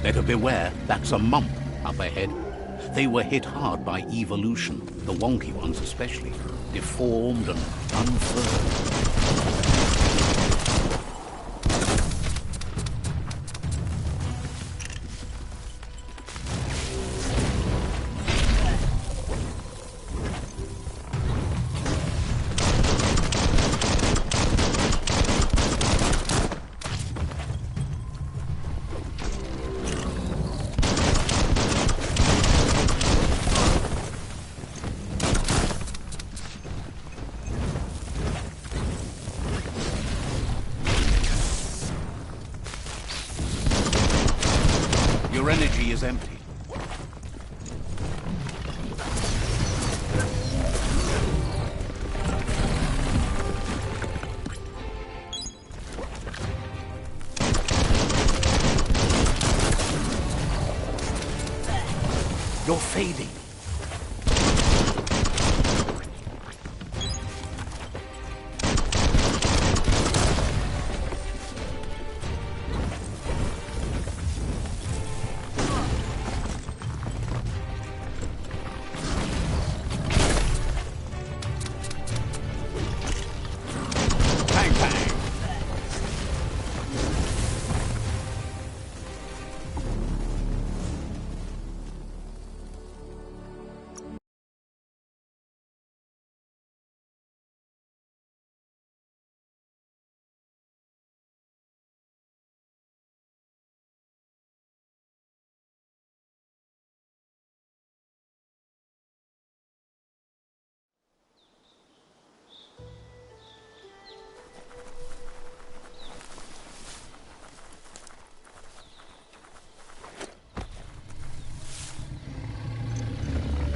Better beware, that's a mump up ahead. They were hit hard by evolution, the wonky ones especially, deformed and unfurled. Your energy is empty. You're fading.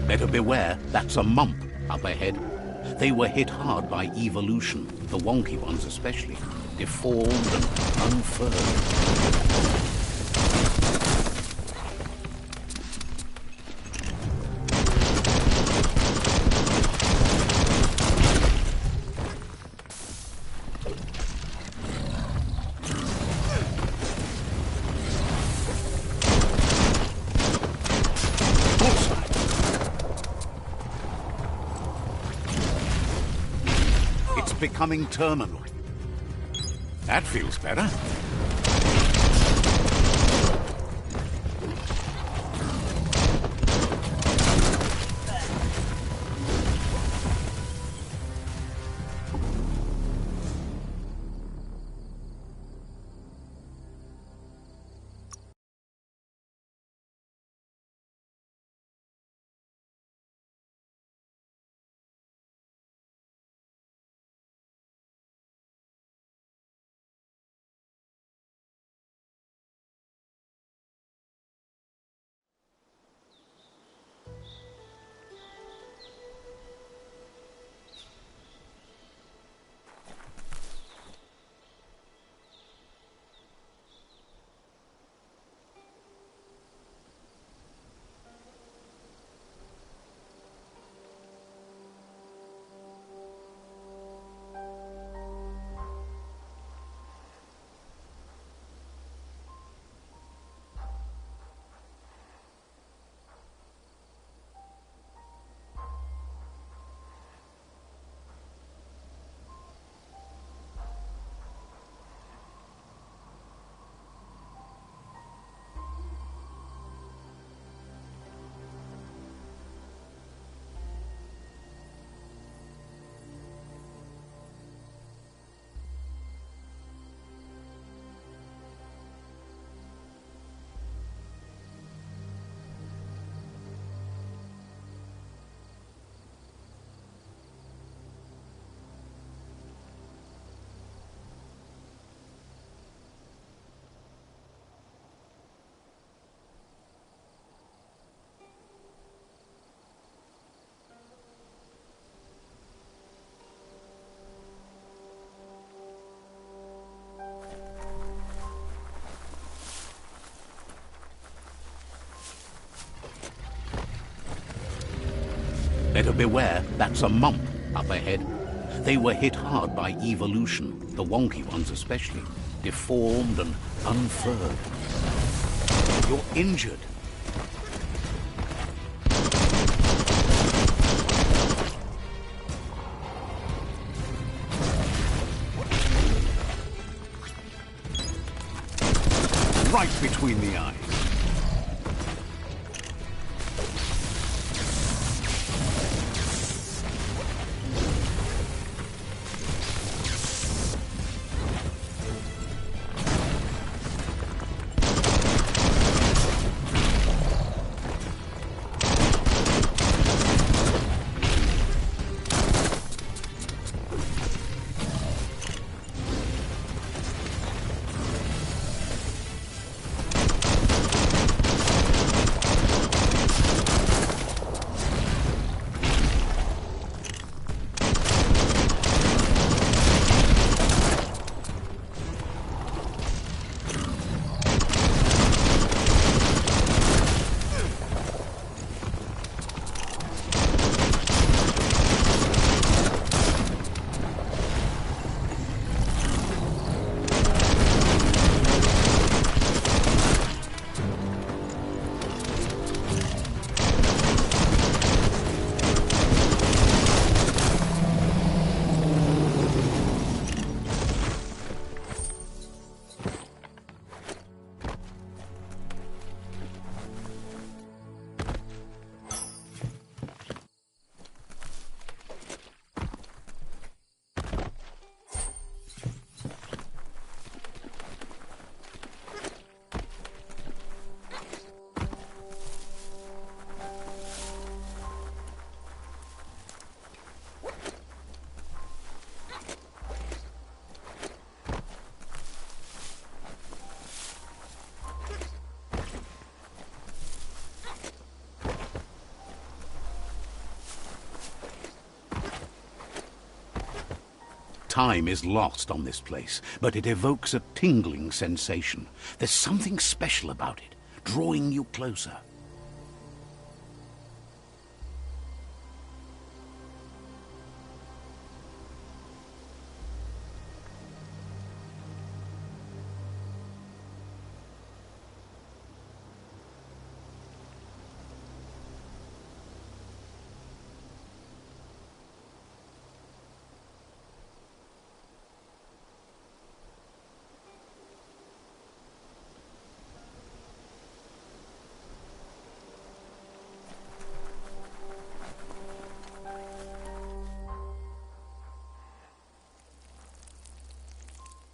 Better beware, that's a mump up ahead. They were hit hard by evolution, the wonky ones especially, deformed and unfurled. Becoming terminal. That feels better. Better beware, that's a mump up ahead. They were hit hard by evolution, the wonky ones especially, deformed and unfurled. You're injured. Right between the eyes. Time is lost on this place, but it evokes a tingling sensation. There's something special about it, drawing you closer.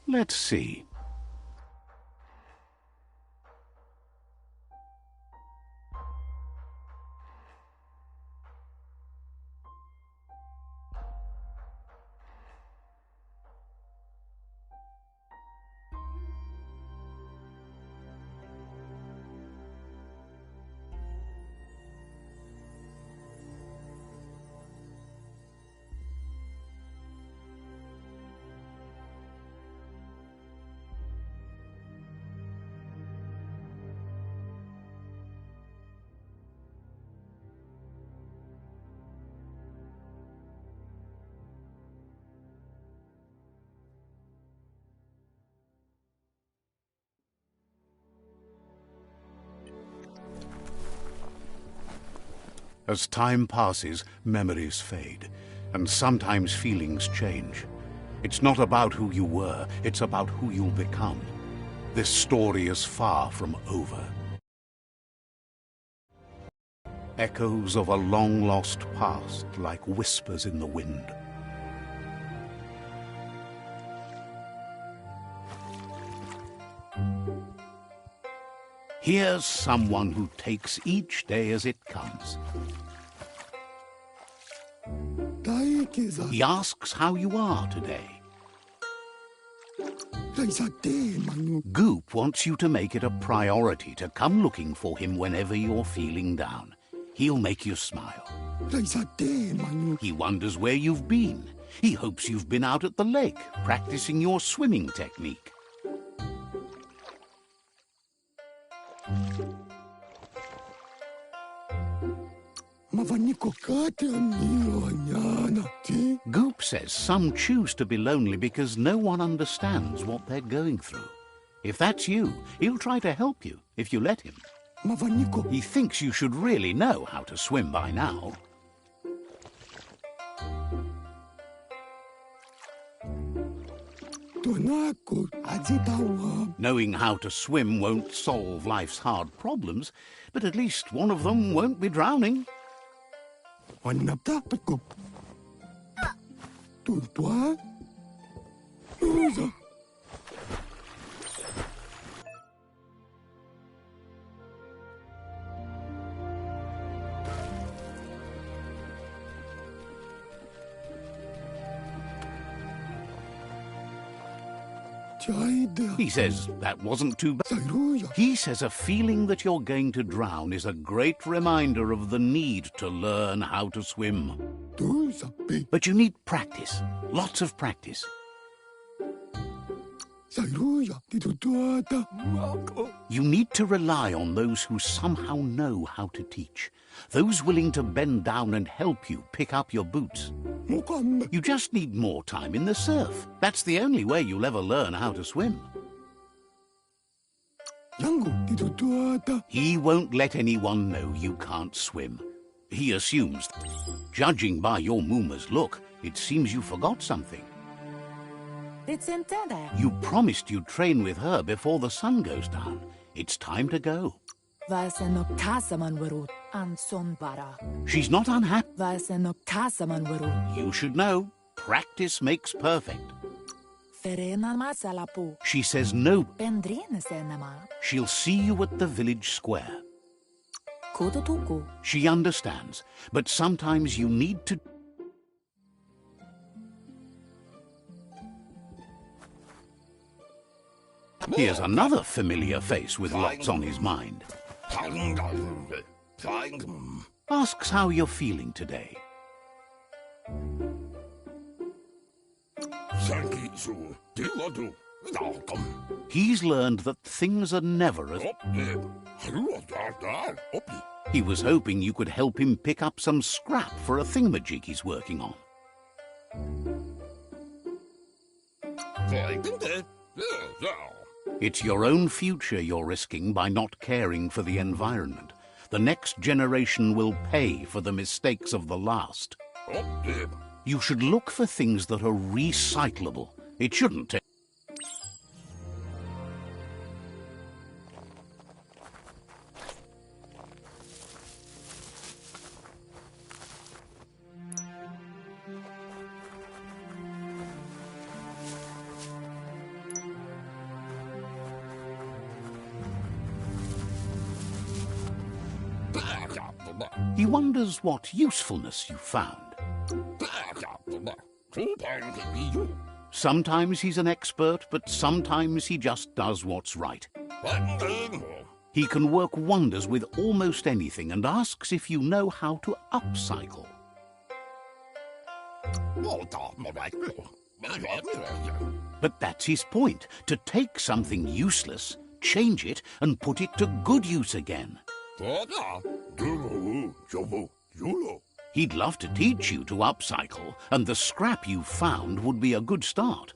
Let's see. As time passes, memories fade, and sometimes feelings change. It's not about who you were, it's about who you'll become. This story is far from over. Echoes of a long-lost past, like whispers in the wind. Here's someone who takes each day as it comes. He asks how you are today. Goop wants you to make it a priority to come looking for him whenever you're feeling down. He'll make you smile. He wonders where you've been. He hopes you've been out at the lake, practicing your swimming technique. Goop says some choose to be lonely because no one understands what they're going through. If that's you, he'll try to help you if you let him. He thinks you should really know how to swim by now. Knowing how to swim won't solve life's hard problems, but at least one of them won't be drowning. He says that wasn't too bad. He says a feeling that you're going to drown is a great reminder of the need to learn how to swim. But you need practice, lots of practice. You need to rely on those who somehow know how to teach, those willing to bend down and help you pick up your boots. You just need more time in the surf. That's the only way you'll ever learn how to swim. He won't let anyone know you can't swim. He assumes, judging by your Mooma's look, it seems you forgot something. You promised you'd train with her before the sun goes down. It's time to go. She's not unhappy. You should know. Practice makes perfect. She says no. She'll see you at the village square. She understands, but sometimes you need to... Here's another familiar face with lots on his mind. Asks how you're feeling today. He's learned that things are never as... He was hoping you could help him pick up some scrap for a thingamajig he's working on. It's your own future you're risking by not caring for the environment. The next generation will pay for the mistakes of the last. You should look for things that are recyclable. It shouldn't take... He wonders what usefulness you found. Sometimes he's an expert, but sometimes he just does what's right. He can work wonders with almost anything and asks if you know how to upcycle. But that's his point, to take something useless, change it, and put it to good use again. He'd love to teach you to upcycle, and the scrap you found would be a good start.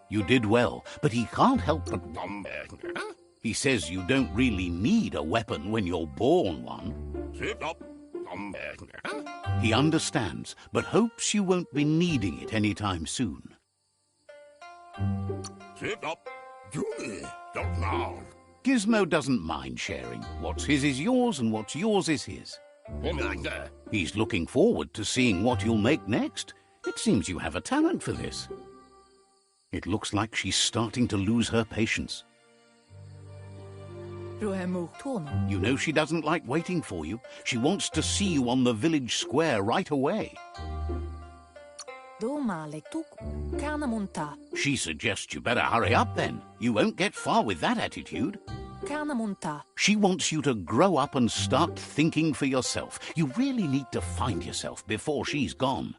You did well, but he can't help but... He says you don't really need a weapon when you're born one. He understands, but hopes you won't be needing it anytime soon. Gizmo doesn't mind sharing. What's his is yours, and what's yours is his. He's looking forward to seeing what you'll make next. It seems you have a talent for this. It looks like she's starting to lose her patience. You know she doesn't like waiting for you. She wants to see you on the village square right away. She suggests you better hurry up then. You won't get far with that attitude. She wants you to grow up and start thinking for yourself. You really need to find yourself before she's gone.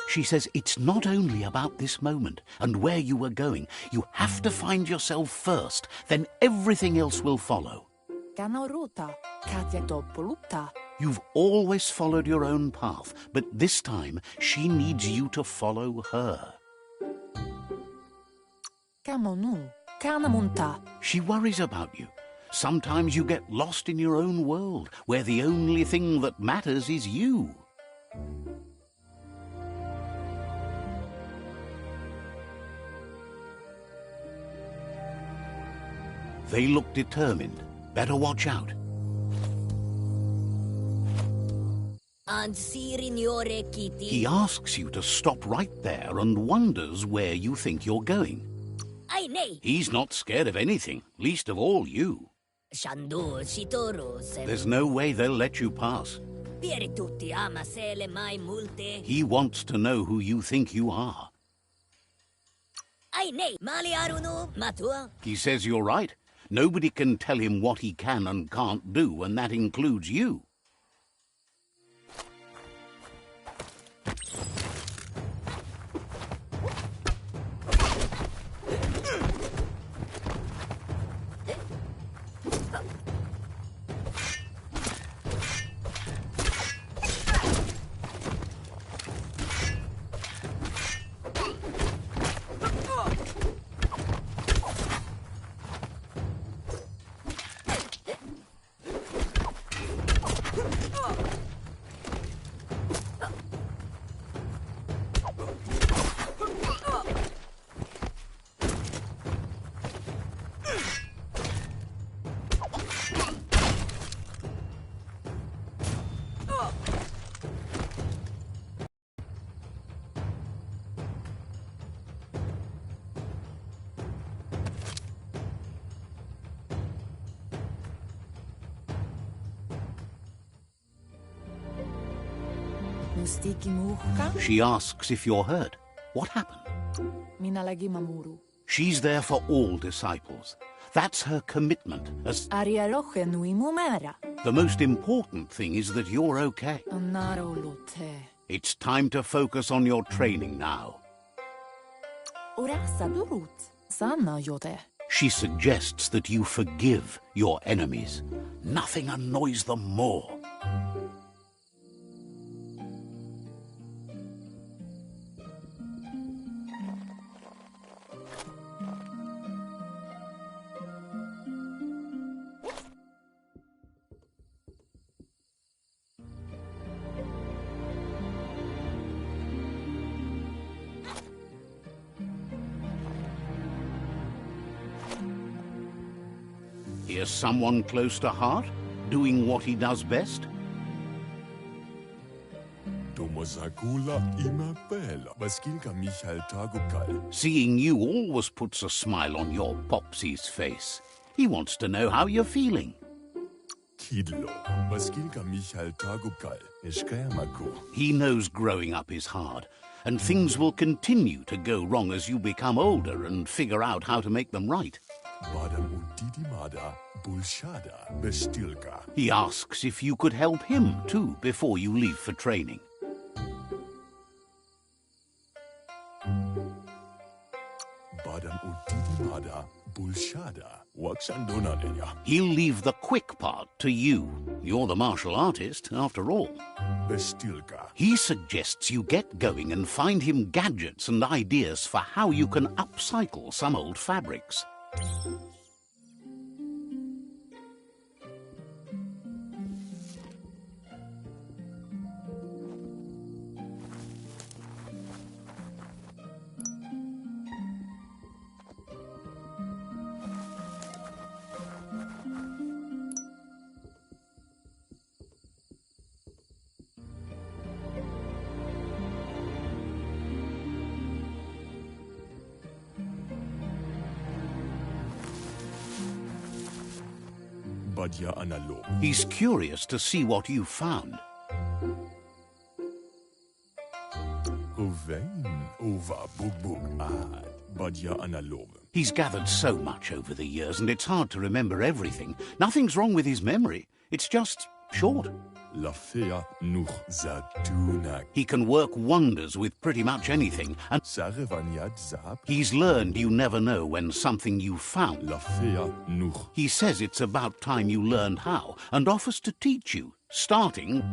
She says it's not only about this moment and where you are going. You have to find yourself first, then everything else will follow. You've always followed your own path, but this time she needs you to follow her. She worries about you. Sometimes you get lost in your own world, where the only thing that matters is you. They look determined. Better watch out. He asks you to stop right there and wonders where you think you're going. He's not scared of anything, least of all you. There's no way they'll let you pass. He wants to know who you think you are. He says you're right. Nobody can tell him what he can and can't do, and that includes you. She asks if you're hurt. What happened? She's there for all disciples. That's her commitment. The most important thing is that you're okay. It's time to focus on your training now. She suggests that you forgive your enemies. Nothing annoys them more. Here's someone close to heart, doing what he does best. Seeing you always puts a smile on your Popsy's face. He wants to know how you're feeling. He knows growing up is hard, and things will continue to go wrong as you become older and figure out how to make them right. He asks if you could help him too before you leave for training. He'll leave the quick part to you. You're the martial artist, after all. He suggests you get going and find him gadgets and ideas for how you can upcycle some old fabrics. He's curious to see what you found. He's gathered so much over the years, and it's hard to remember everything. Nothing's wrong with his memory. It's just short. He can work wonders with pretty much anything, and he's learned you never know when something you found. He says it's about time you learned how, and offers to teach you, starting...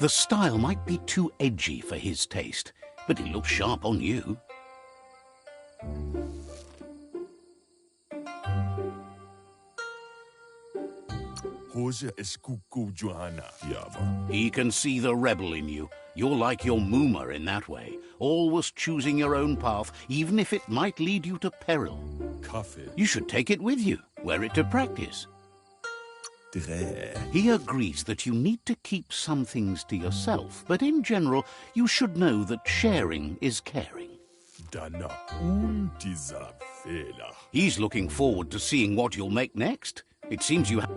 The style might be too edgy for his taste, but it looks sharp on you. He can see the rebel in you. You're like your Mooma in that way, always choosing your own path, even if it might lead you to peril. You should take it with you, wear it to practice. He agrees that you need to keep some things to yourself, but in general, you should know that sharing is caring. He's looking forward to seeing what you'll make next. It seems you have...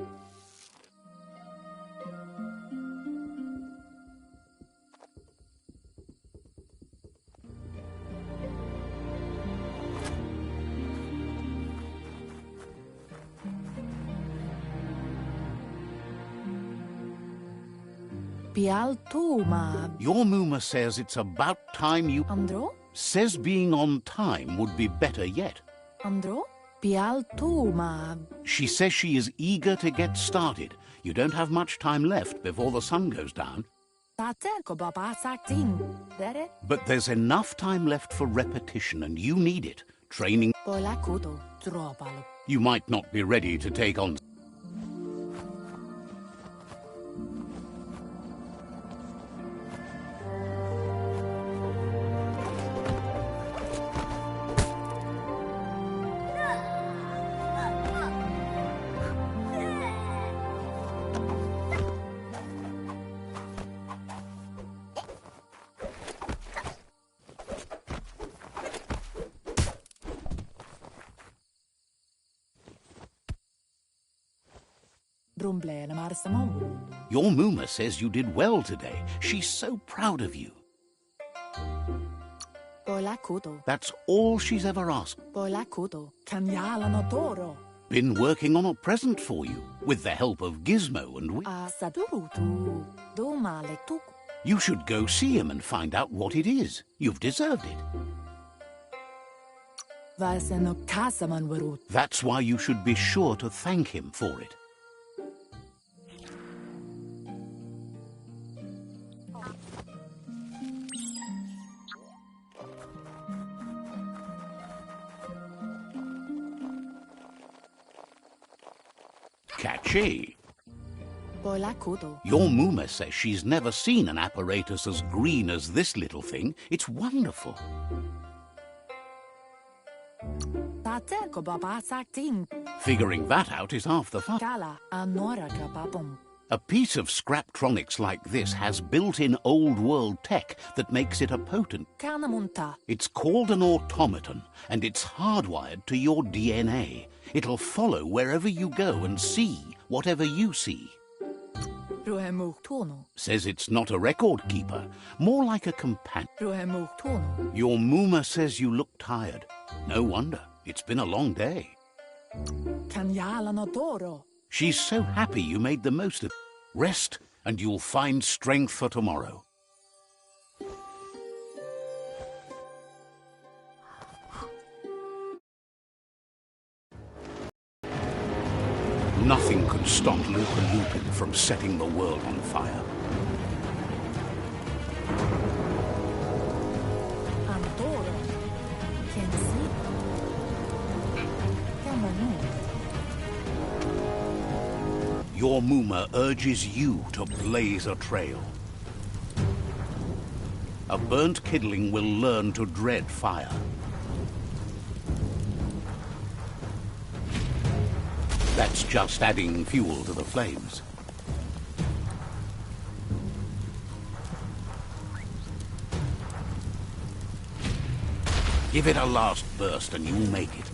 Your Mooma says it's about time you... Andro? Says being on time would be better yet. Andro? She says she is eager to get started. You don't have much time left before the sun goes down. But there's enough time left for repetition, and you need it. Training... You might not be ready to take on... Your Muma says you did well today. She's so proud of you. That's all she's ever asked. Been working on a present for you, with the help of Gizmo and You should go see him and find out what it is. You've deserved it. That's why you should be sure to thank him for it. Catchy. Your Muma says she's never seen an apparatus as green as this little thing. It's wonderful. Figuring that out is half the fun. A piece of Scraptronics like this has built-in old-world tech that makes it a potent. It's called an automaton, and it's hardwired to your DNA. It'll follow wherever you go and see whatever you see. Says it's not a record keeper, more like a companion. Your Muma says you look tired. No wonder. It's been a long day. She's so happy you made the most of it. Rest, and you'll find strength for tomorrow. Nothing could stop Lupa Lupin from setting the world on fire. Your Muma urges you to blaze a trail. A burnt kidling will learn to dread fire. That's just adding fuel to the flames. Give it a last burst and you'll make it.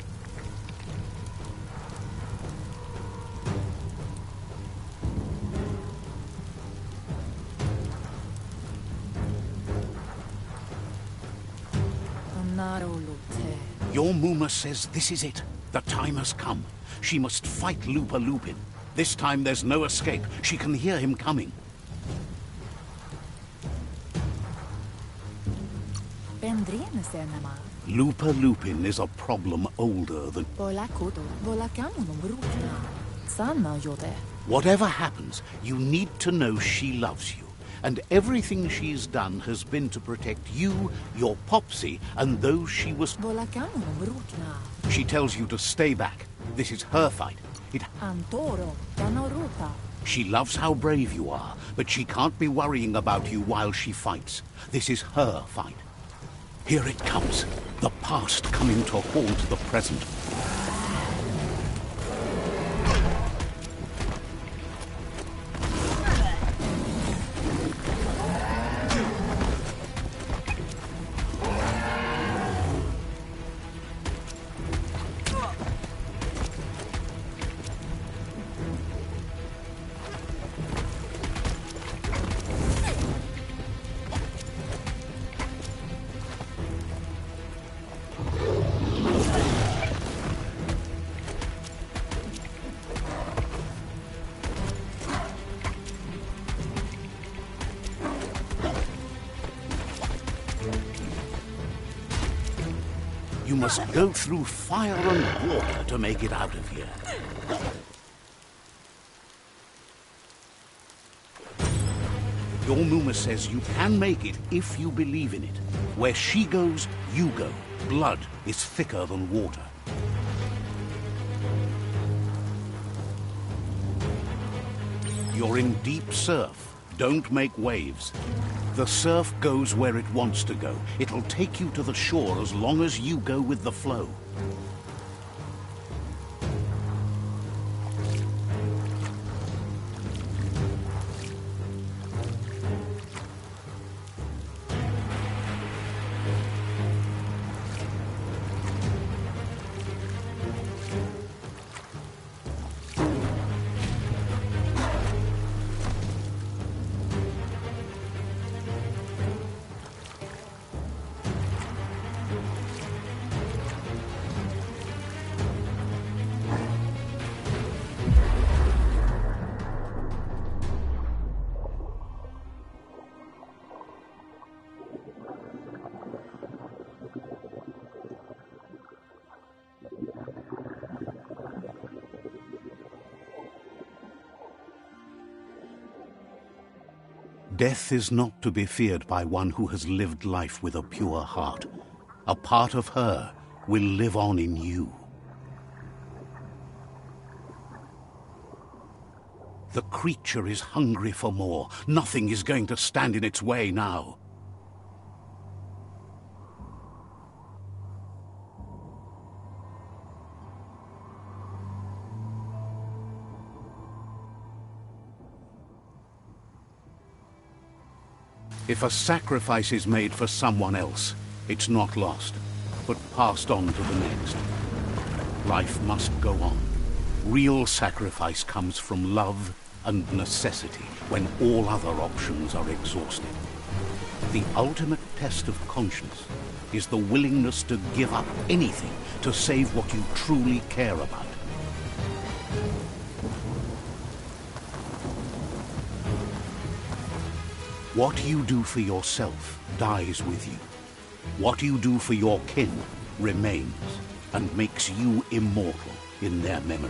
Your Muma says this is it. The time has come. She must fight Lupa Lupin. This time there's no escape. She can hear him coming. Lupa Lupin is a problem older than... Whatever happens, you need to know she loves you. And everything she's done has been to protect you, your Popsy, and those she was... She tells you to stay back. This is her fight. She loves how brave you are, but she can't be worrying about you while she fights. This is her fight. Here it comes. The past coming to haunt the present. You must go through fire and water to make it out of here. Your Muma says you can make it if you believe in it. Where she goes, you go. Blood is thicker than water. You're in deep surf. Don't make waves. The surf goes where it wants to go. It'll take you to the shore as long as you go with the flow. Death is not to be feared by one who has lived life with a pure heart. A part of her will live on in you. The creature is hungry for more. Nothing is going to stand in its way now. If a sacrifice is made for someone else, it's not lost, but passed on to the next. Life must go on. Real sacrifice comes from love and necessity, when all other options are exhausted. The ultimate test of conscience is the willingness to give up anything to save what you truly care about. What you do for yourself dies with you. What you do for your kin remains and makes you immortal in their memory.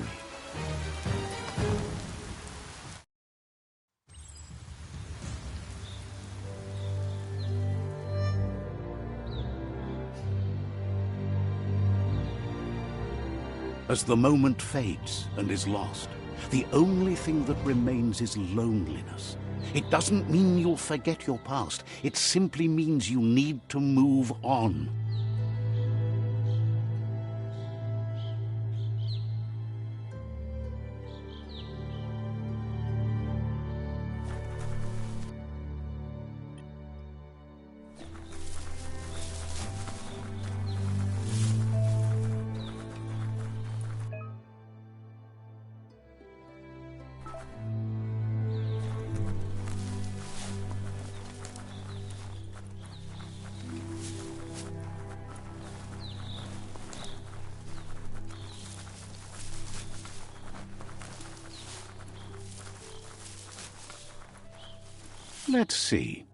As the moment fades and is lost, the only thing that remains is loneliness. It doesn't mean you'll forget your past. It simply means you need to move on. Let's see.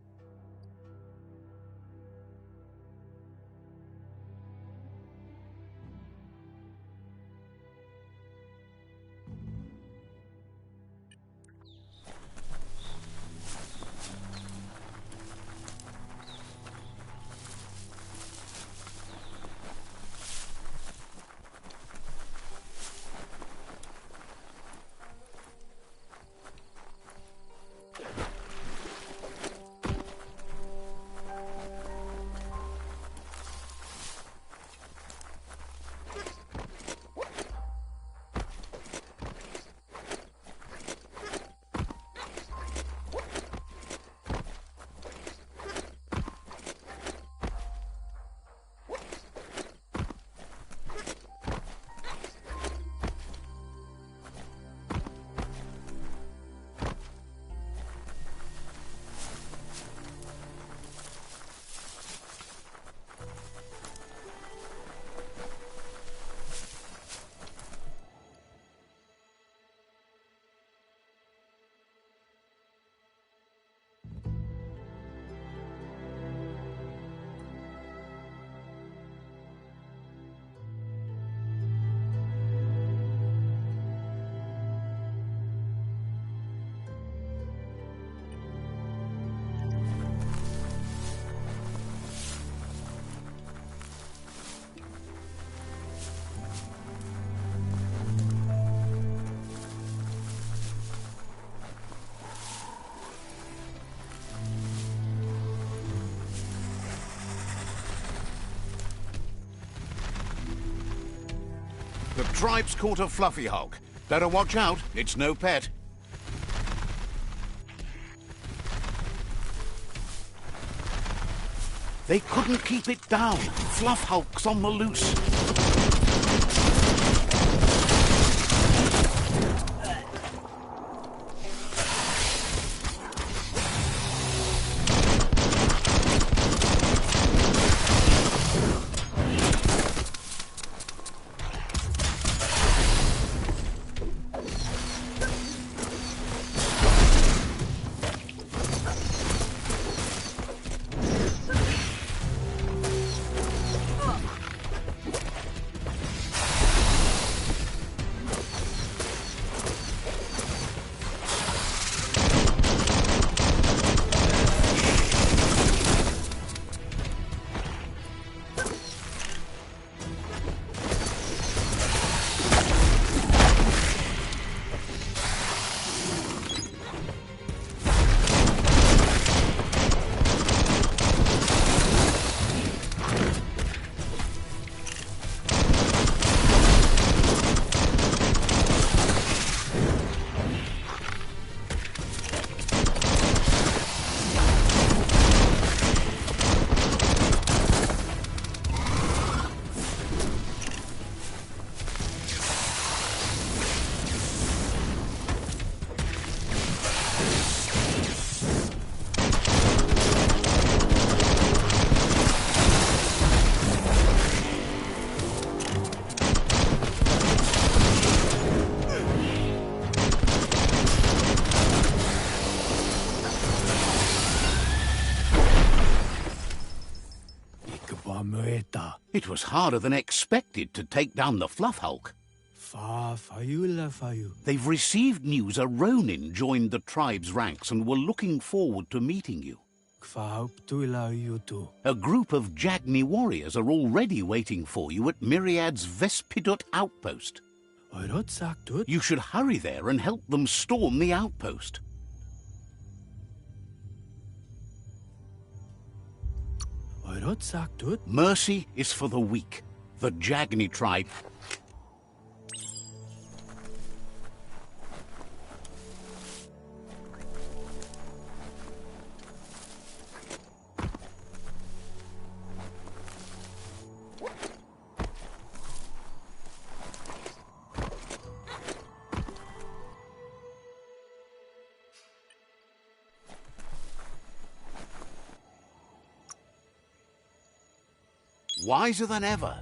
The tribe's caught a fluffy hog. Better watch out, it's no pet. They couldn't keep it down. Fluff hulk's on the loose. It was harder than expected to take down the Fluff Hulk. They've received news a Ronin joined the tribe's ranks and were looking forward to meeting you. A group of Jagni warriors are already waiting for you at Myriad's Vespidut outpost. You should hurry there and help them storm the outpost. Mercy is for the weak. The Jagni tribe... wiser than ever.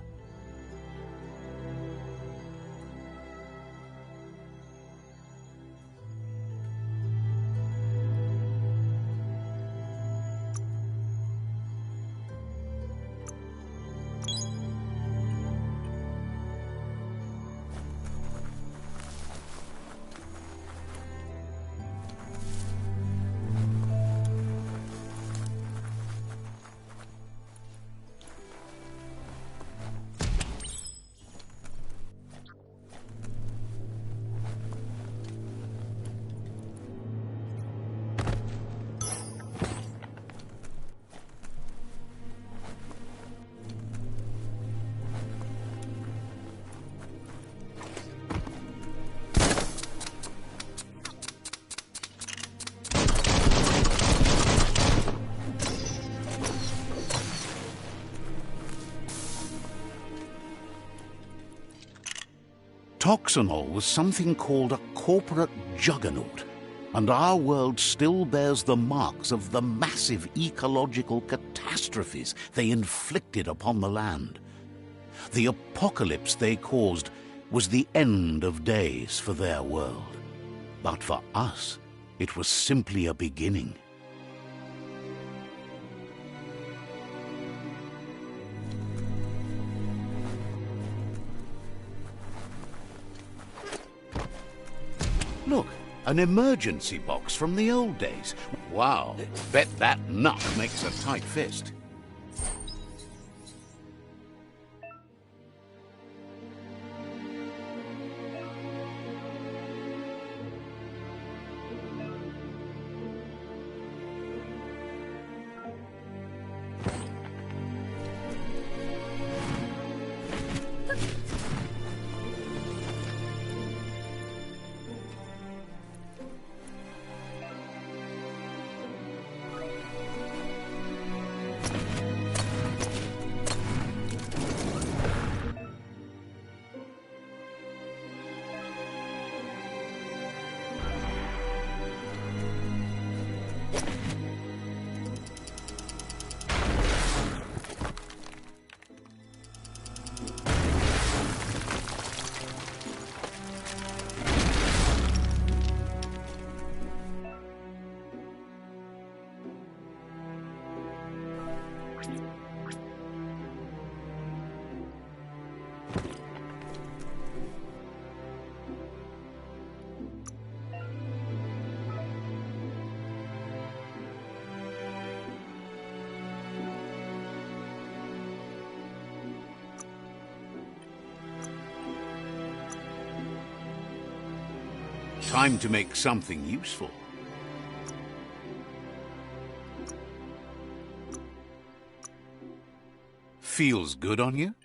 Toxanol was something called a corporate juggernaut, and our world still bears the marks of the massive ecological catastrophes they inflicted upon the land. The apocalypse they caused was the end of days for their world. But for us, it was simply a beginning. Look, an emergency box from the old days. Wow, bet that nut makes a tight fist. Time to make something useful. Feels good on you?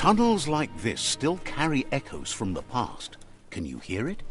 Tunnels like this still carry echoes from the past. Can you hear it?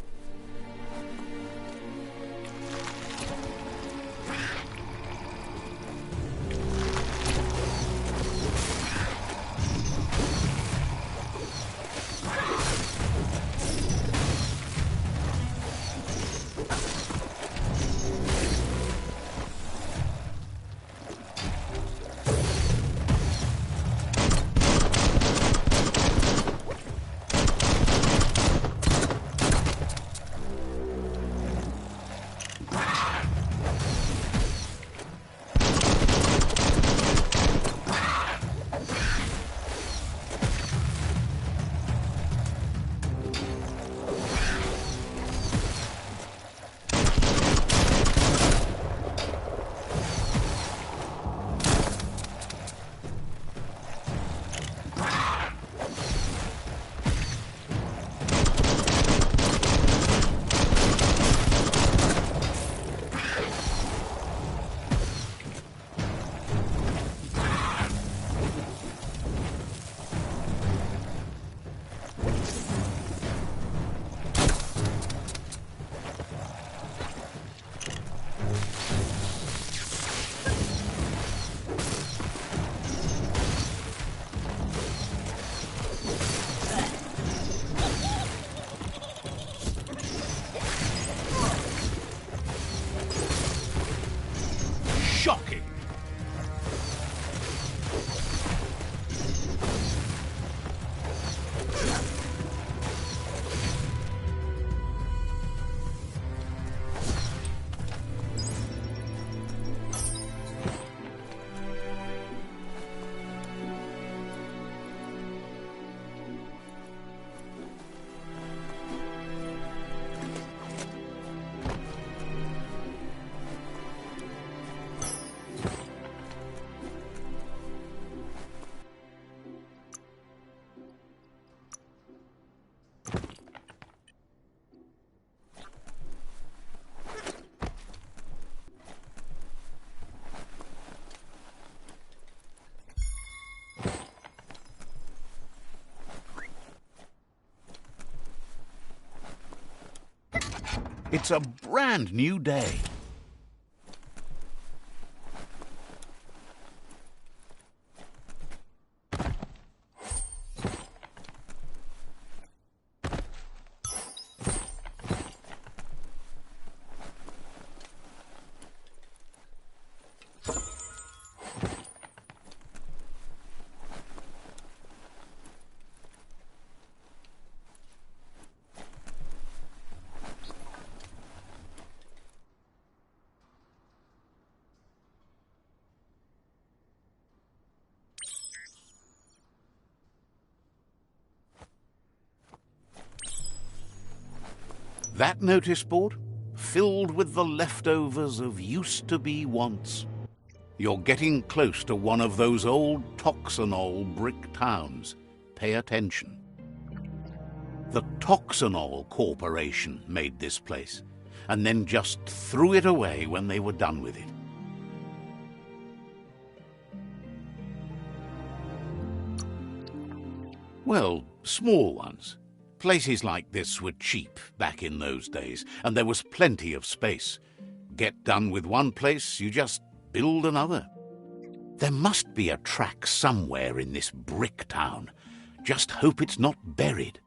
Shocking! It's a brand new day. That notice board, filled with the leftovers of used-to-be wants. You're getting close to one of those old Toxanol brick towns. Pay attention. The Toxanol Corporation made this place, and then just threw it away when they were done with it. Well, small ones. Places like this were cheap back in those days, and there was plenty of space. Get done with one place, you just build another. There must be a track somewhere in this brick town. Just hope it's not buried.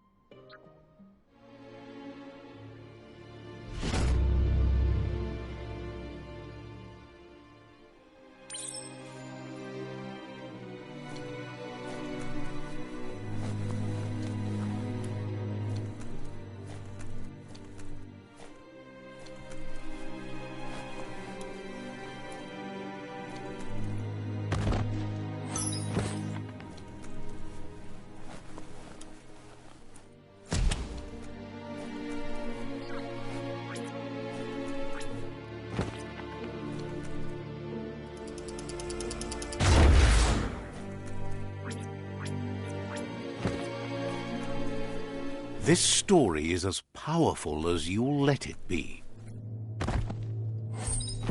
This story is as powerful as you'll let it be.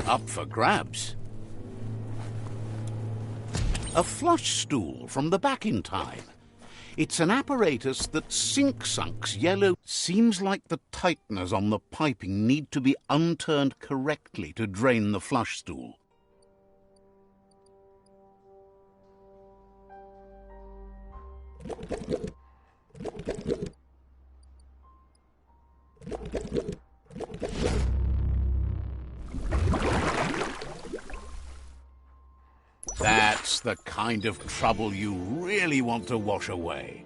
Up for grabs. A flush stool from the back in time. It's an apparatus that sink-sunks yellow. Seems like the tighteners on the piping need to be unturned correctly to drain the flush stool. That's the kind of trouble you really want to wash away.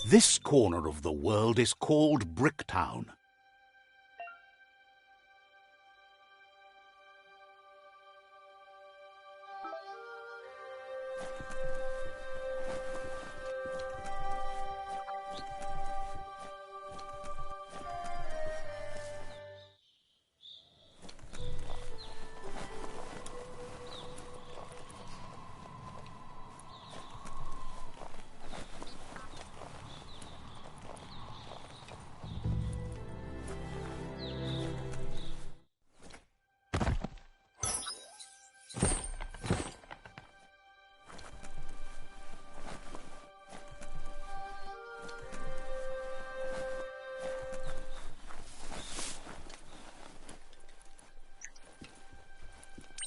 This corner of the world is called Bricktown.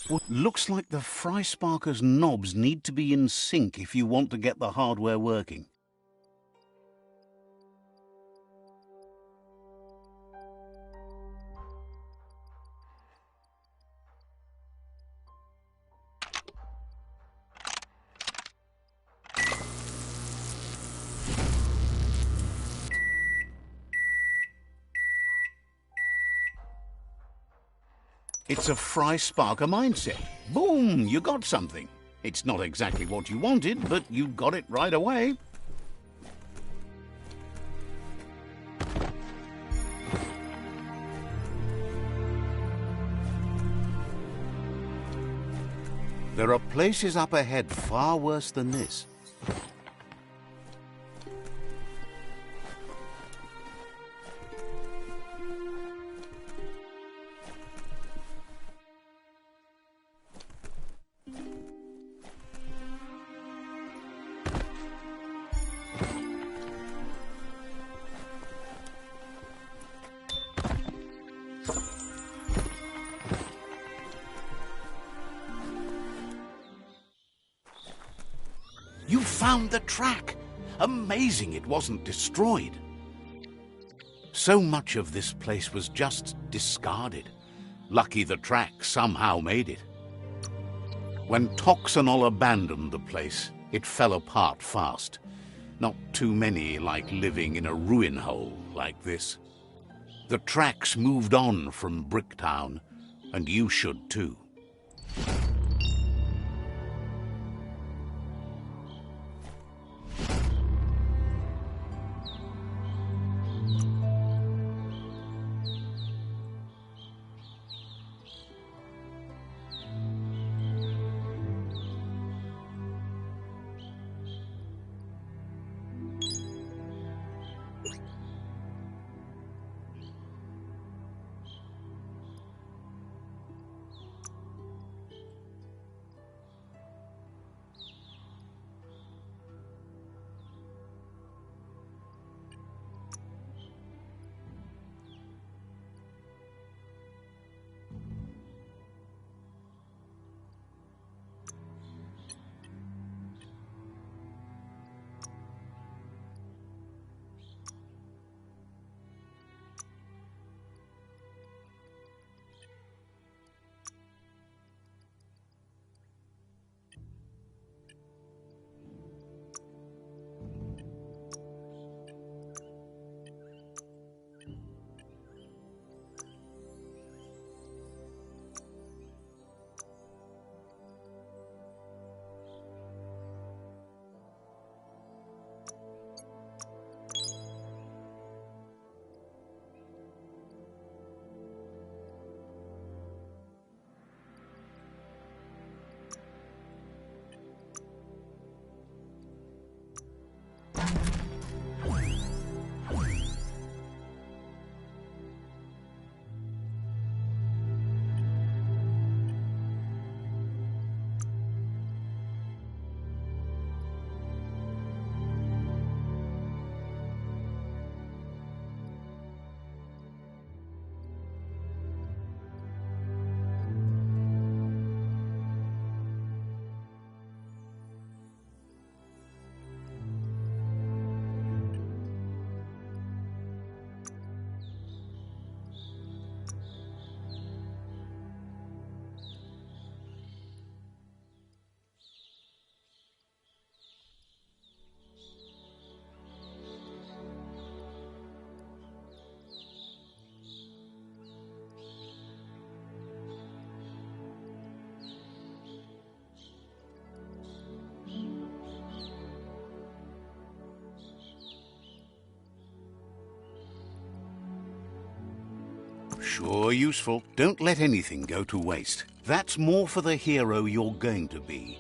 What looks like the fry sparker's knobs need to be in sync if you want to get the hardware working. It's a fry sparker mindset. Boom, you got something. It's not exactly what you wanted, but you got it right away. There are places up ahead far worse than this. You found the track! Amazing it wasn't destroyed. So much of this place was just discarded. Lucky the track somehow made it. When Toxanol abandoned the place, it fell apart fast. Not too many like living in a ruin hole like this. The tracks moved on from Bricktown, and you should too. Sure useful. Don't let anything go to waste. That's more for the hero you're going to be.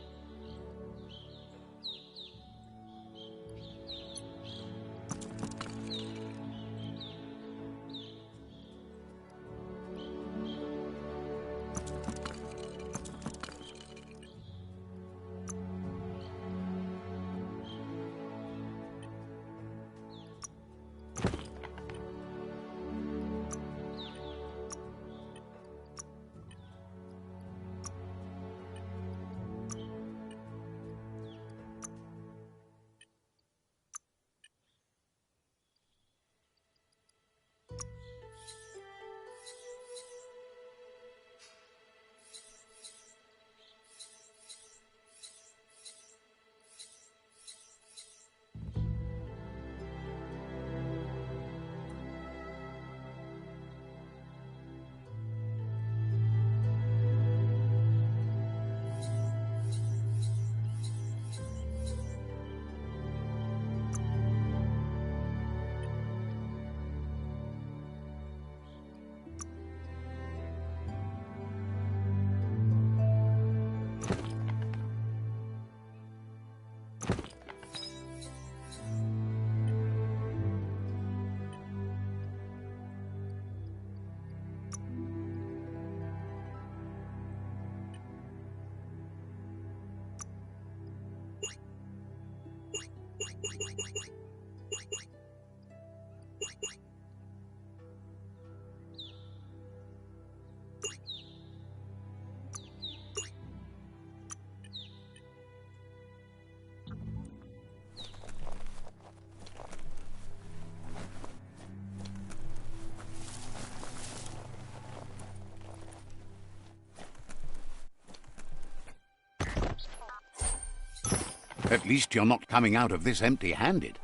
At least you're not coming out of this empty-handed.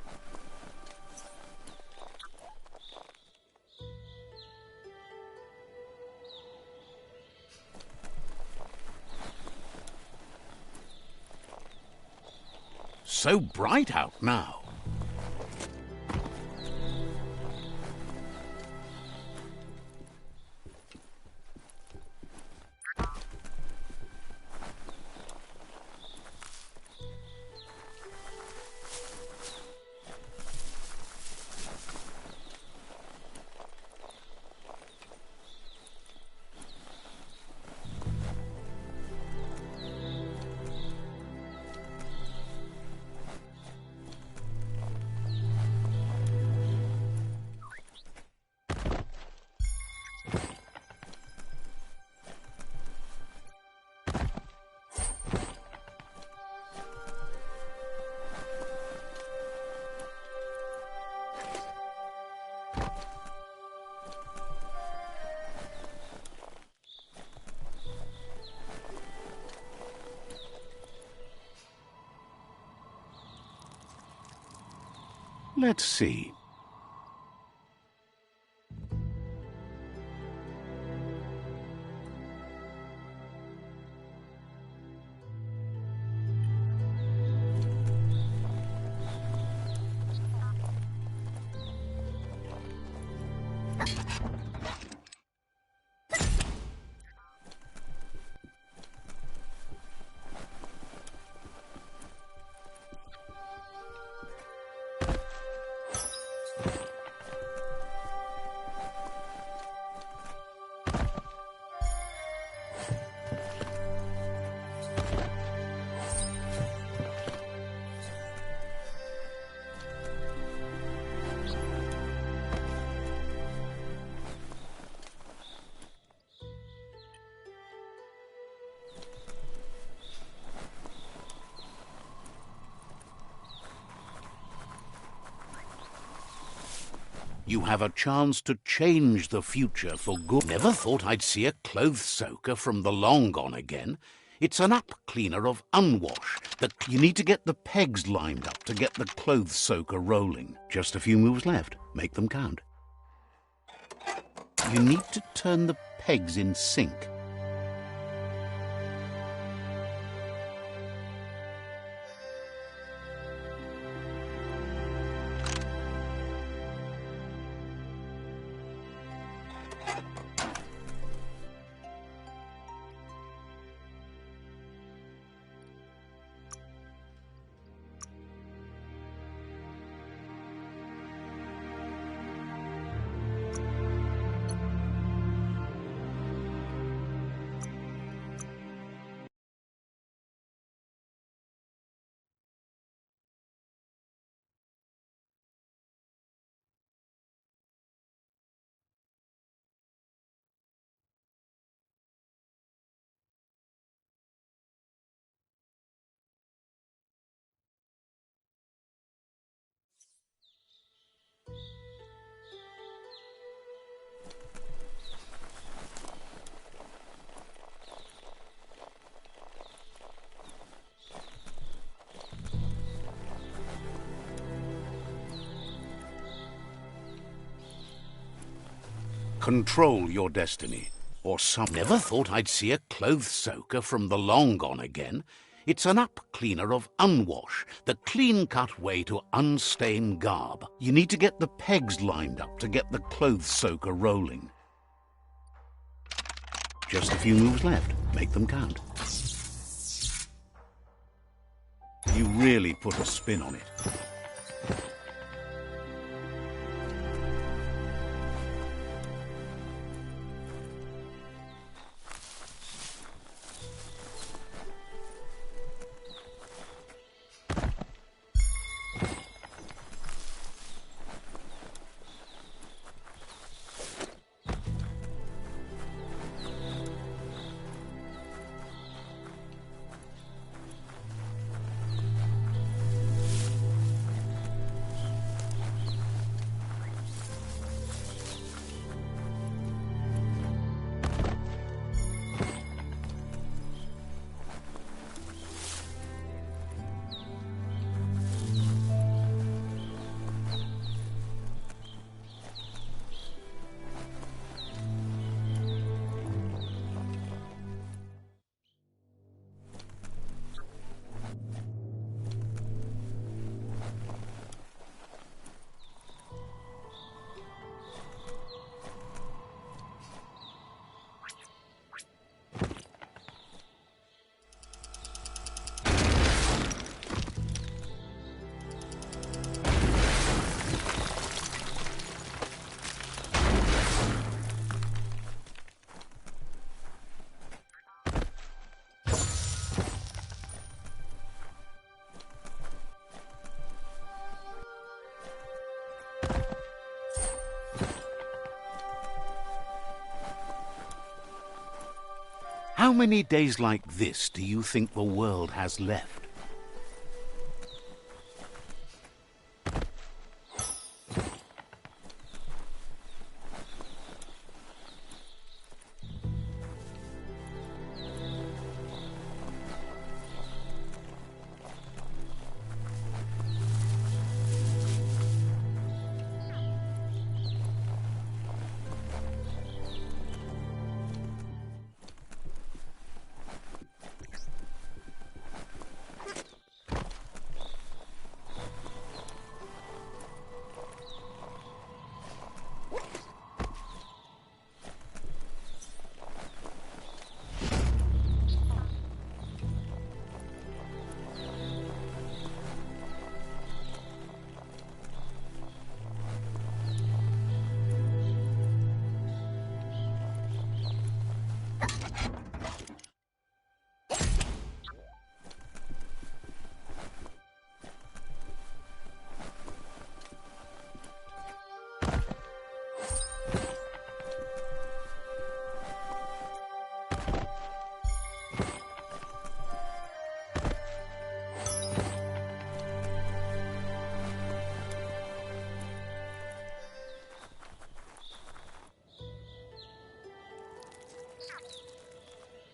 So bright out now. Let's see. You have a chance to change the future for good. Never thought I'd see a clothes soaker from the long gone again. It's an up cleaner of unwash. You need to get the pegs lined up to get the clothes soaker rolling. Just a few moves left. Make them count. You need to turn the pegs in sync. Control your destiny, or some. Never thought I'd see a clothes soaker from the long gone again. It's an up cleaner of unwash, the clean-cut way to unstain garb. You need to get the pegs lined up to get the clothes soaker rolling. Just a few moves left. Make them count. You really put a spin on it. How many days like this do you think the world has left?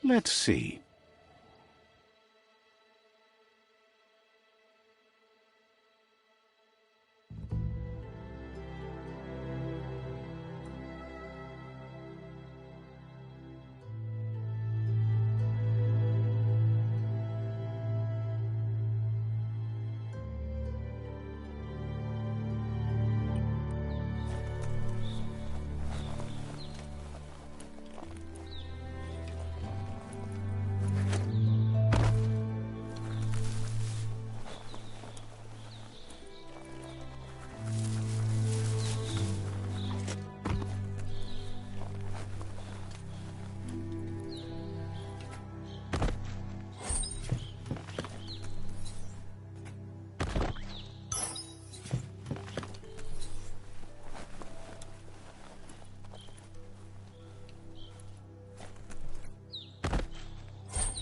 Let's see.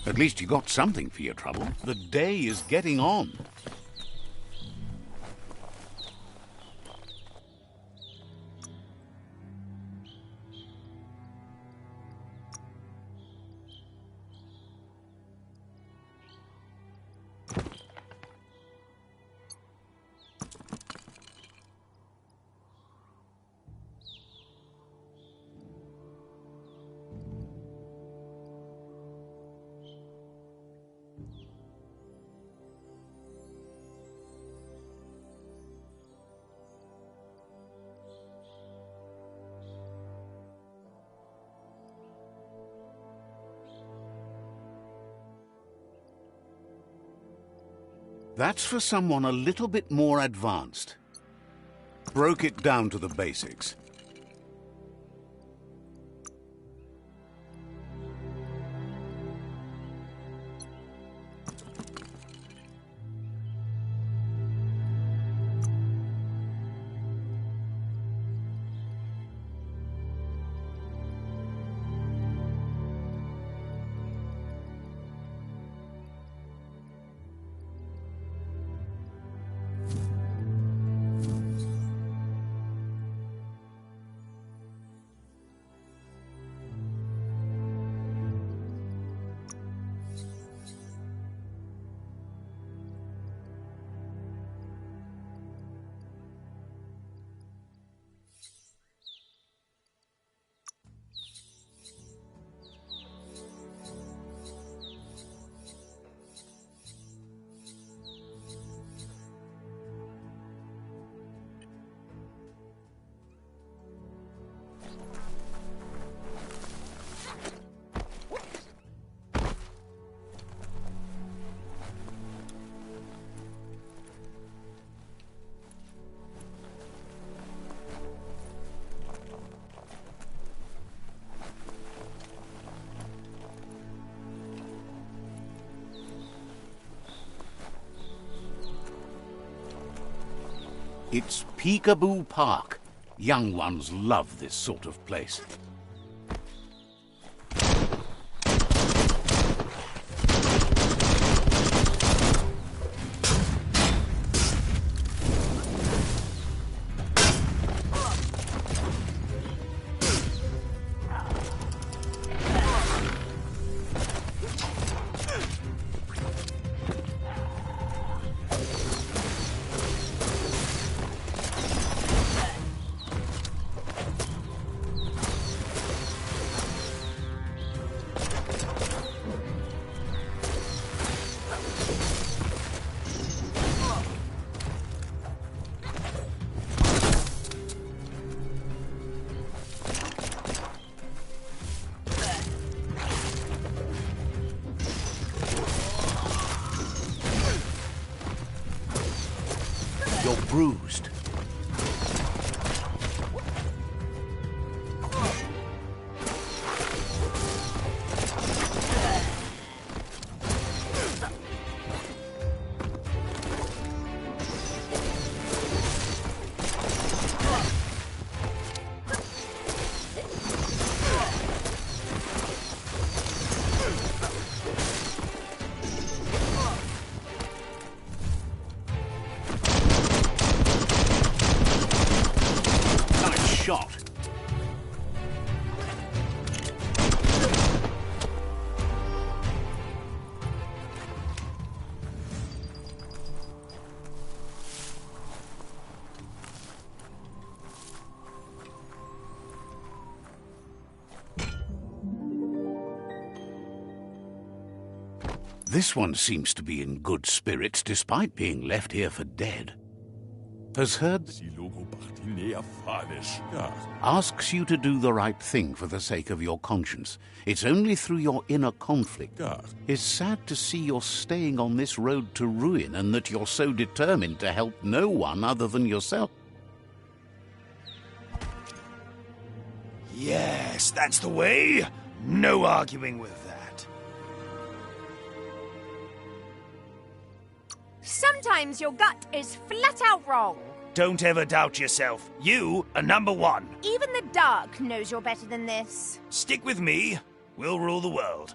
At least you got something for your trouble. The day is getting on. That's for someone a little bit more advanced. Broke it down to the basics. It's Peekaboo Park. Young ones love this sort of place. You're bruised. Shot. This one seems to be in good spirits despite being left here for dead. Has heard... Asks you to do the right thing for the sake of your conscience. It's only through your inner conflict. It's sad to see you're staying on this road to ruin and that you're so determined to help no one other than yourself. Yes, that's the way. No arguing with that. Sometimes your gut is flat out wrong. Don't ever doubt yourself. You are number one. Even the dark knows you're better than this. Stick with me. We'll rule the world.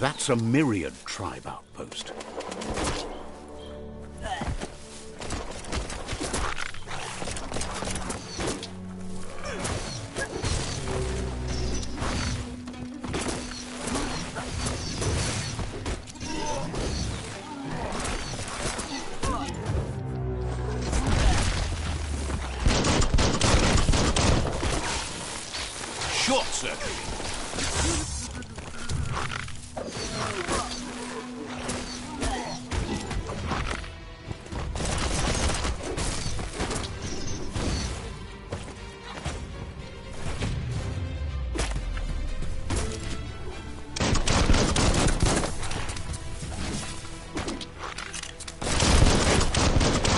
That's a Myriad tribe outpost. Short circuit.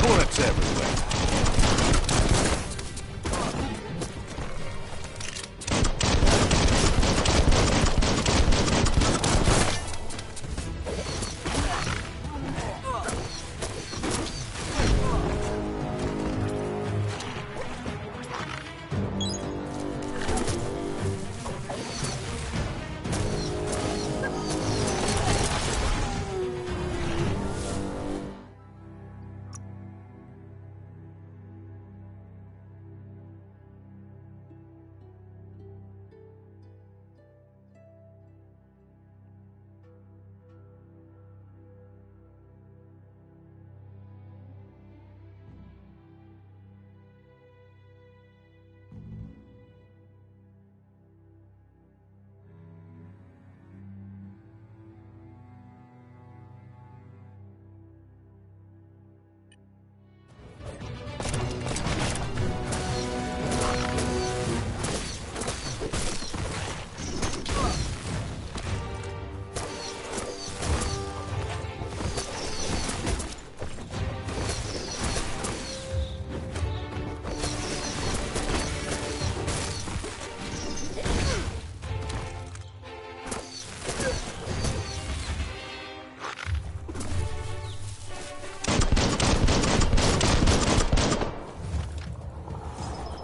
Bullets everywhere.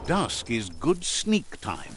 Dusk is good sneak time.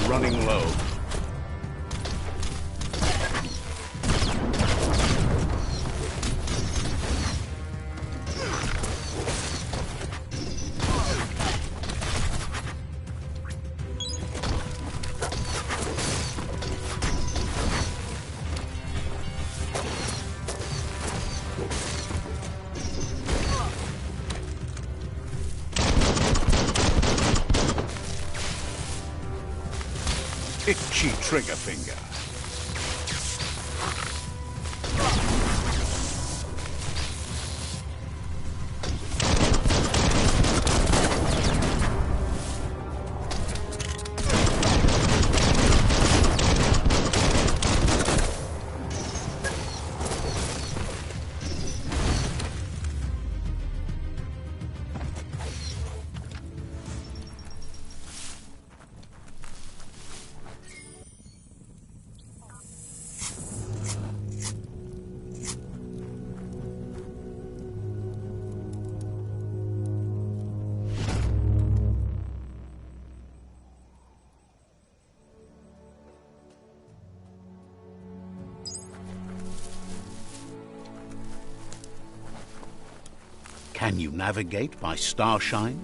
running low. Itchy trigger finger. Can you navigate by starshine?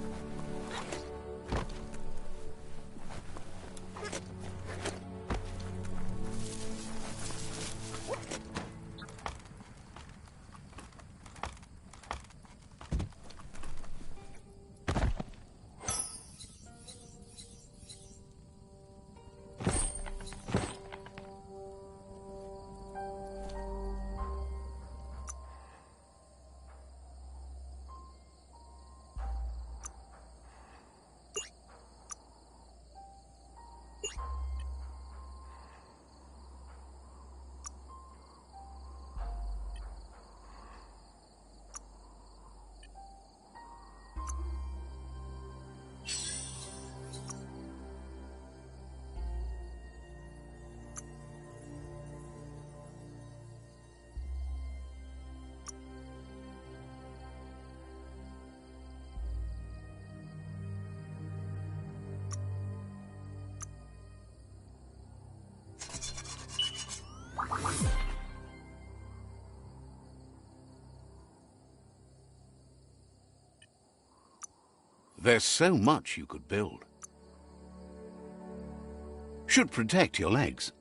There's so much you could build. Should protect your legs.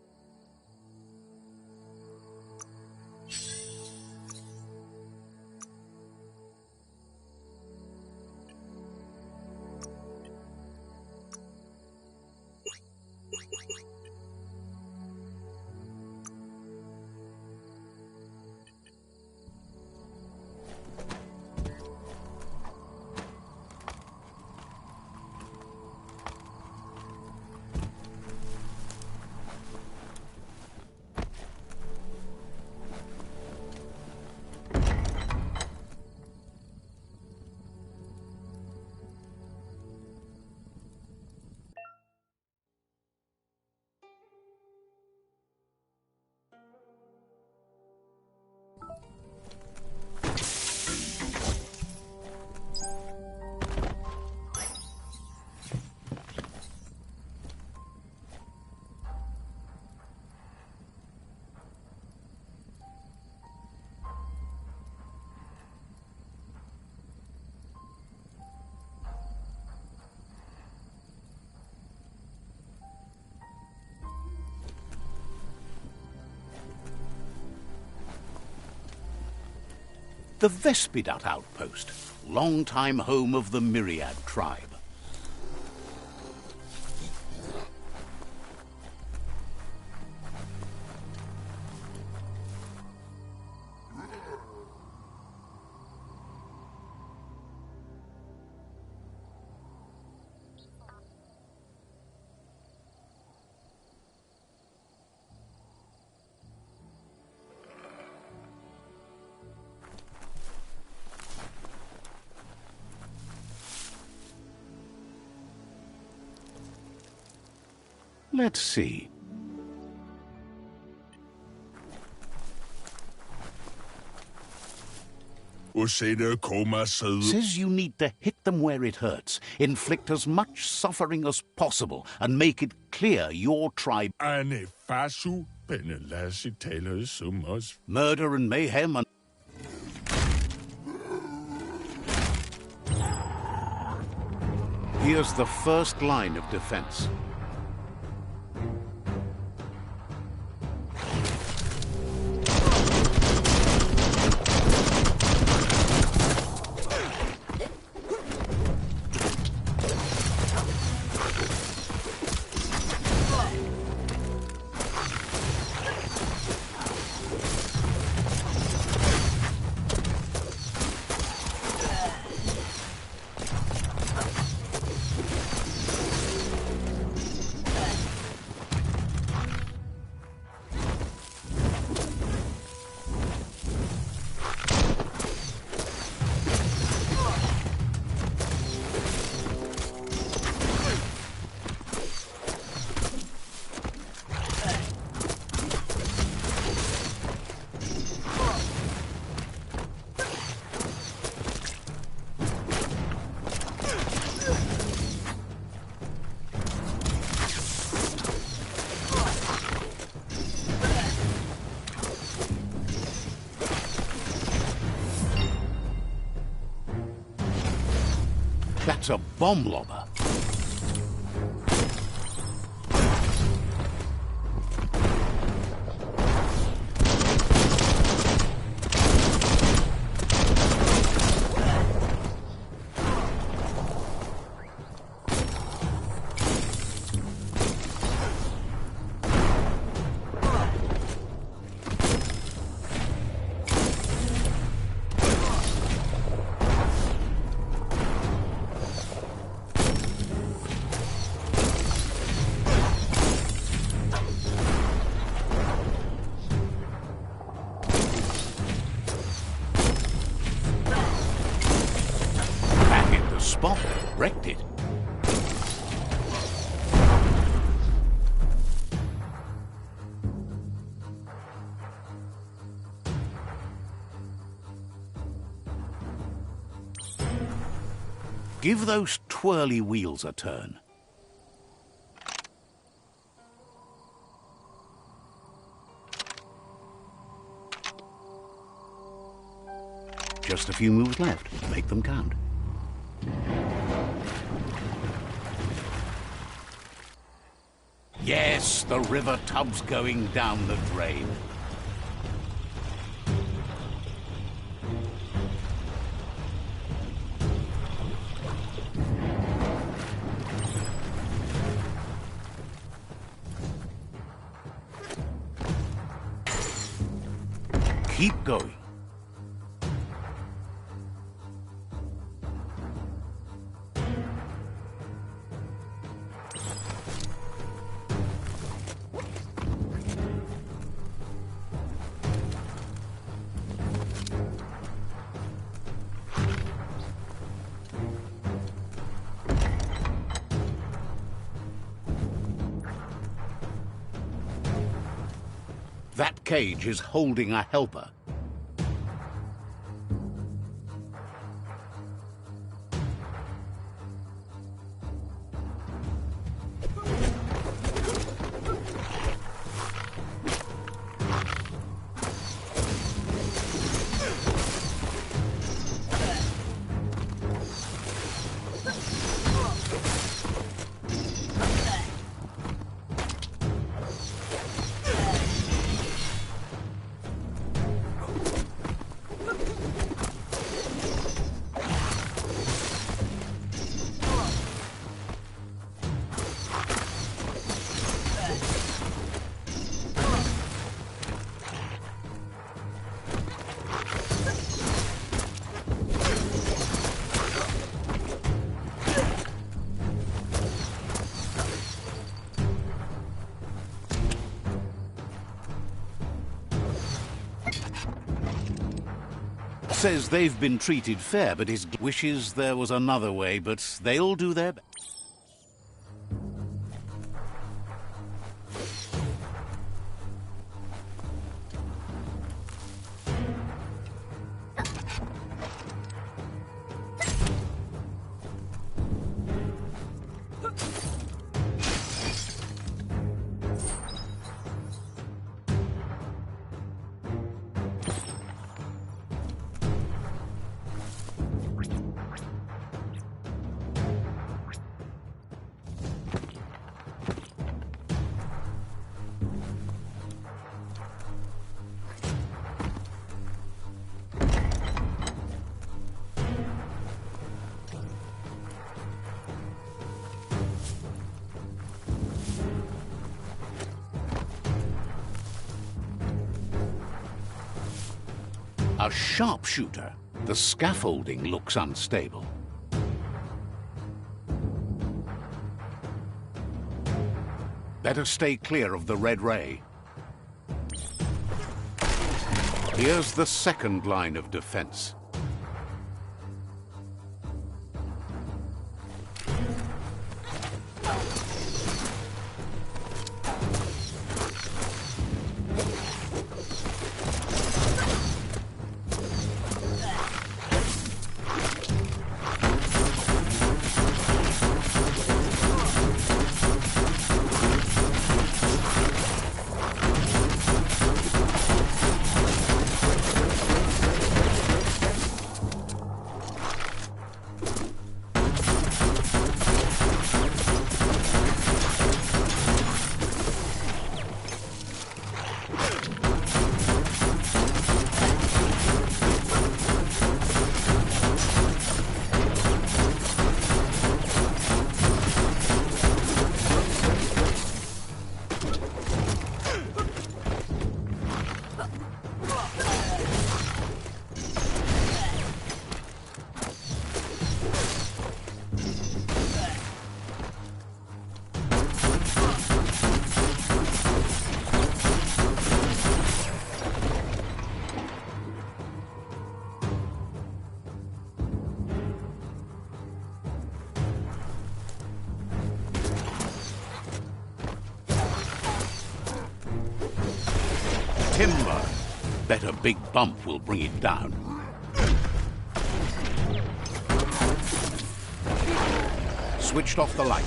The Vespidat outpost, long-time home of the Myriad tribe. Let's see. Says you need to hit them where it hurts, inflict as much suffering as possible, and make it clear your tribe... Murder and mayhem and... Here's the first line of defense. That's a bomb lobber. Spot, wrecked it. Give those twirly wheels a turn. Just a few moves left. Make them count. Yes, the river tub's going down the drain. Keep going. That cage is holding a helper. Says they've been treated fair, but his wishes there was another way, but they'll do their best. A sharpshooter. The scaffolding looks unstable. Better stay clear of the red ray. Here's the second line of defense. Timber. Bet a big bump will bring it down. Switched off the light.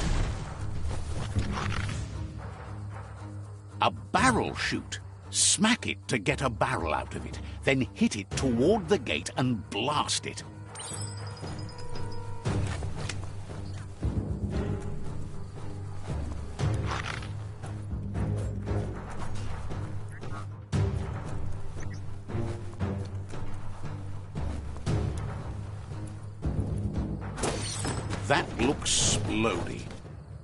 A barrel shoot. Smack it to get a barrel out of it, then hit it toward the gate and blast it. That looks splody.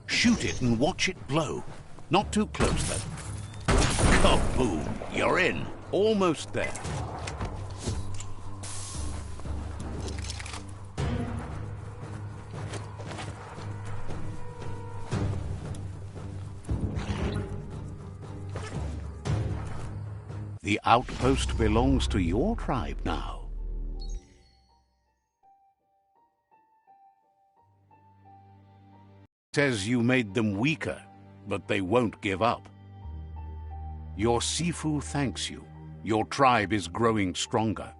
Shoot it and watch it blow. Not too close, though. Kaboom! You're in. Almost there. The outpost belongs to your tribe now. Says you made them weaker, but they won't give up. Your Sifu thanks you. Your tribe is growing stronger.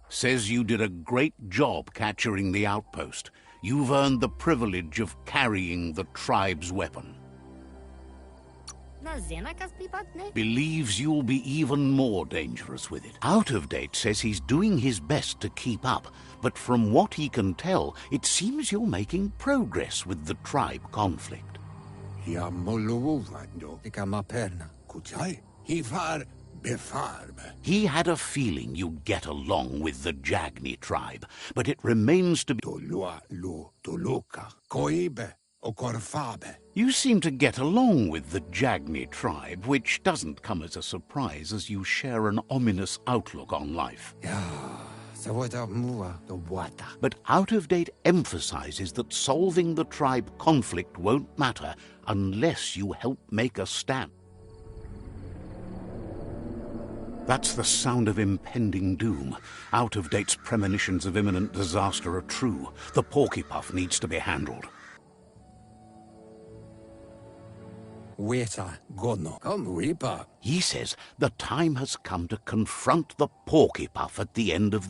Says you did a great job capturing the outpost. You've earned the privilege of carrying the tribe's weapon. Believes you'll be even more dangerous with it. Out of Date says he's doing his best to keep up, but from what he can tell, it seems you're making progress with the tribe conflict. He had a feeling you'd get along with the Jagni tribe, but it remains to be... You seem to get along with the Jagni tribe, which doesn't come as a surprise as you share an ominous outlook on life. But Out of Date emphasizes that solving the tribe conflict won't matter unless you help make a stand. That's the sound of impending doom. Out of Date's premonitions of imminent disaster are true. The Porky Puff needs to be handled. Weta gono come Reaper. He says the time has come to confront the Porky Puff at the end of the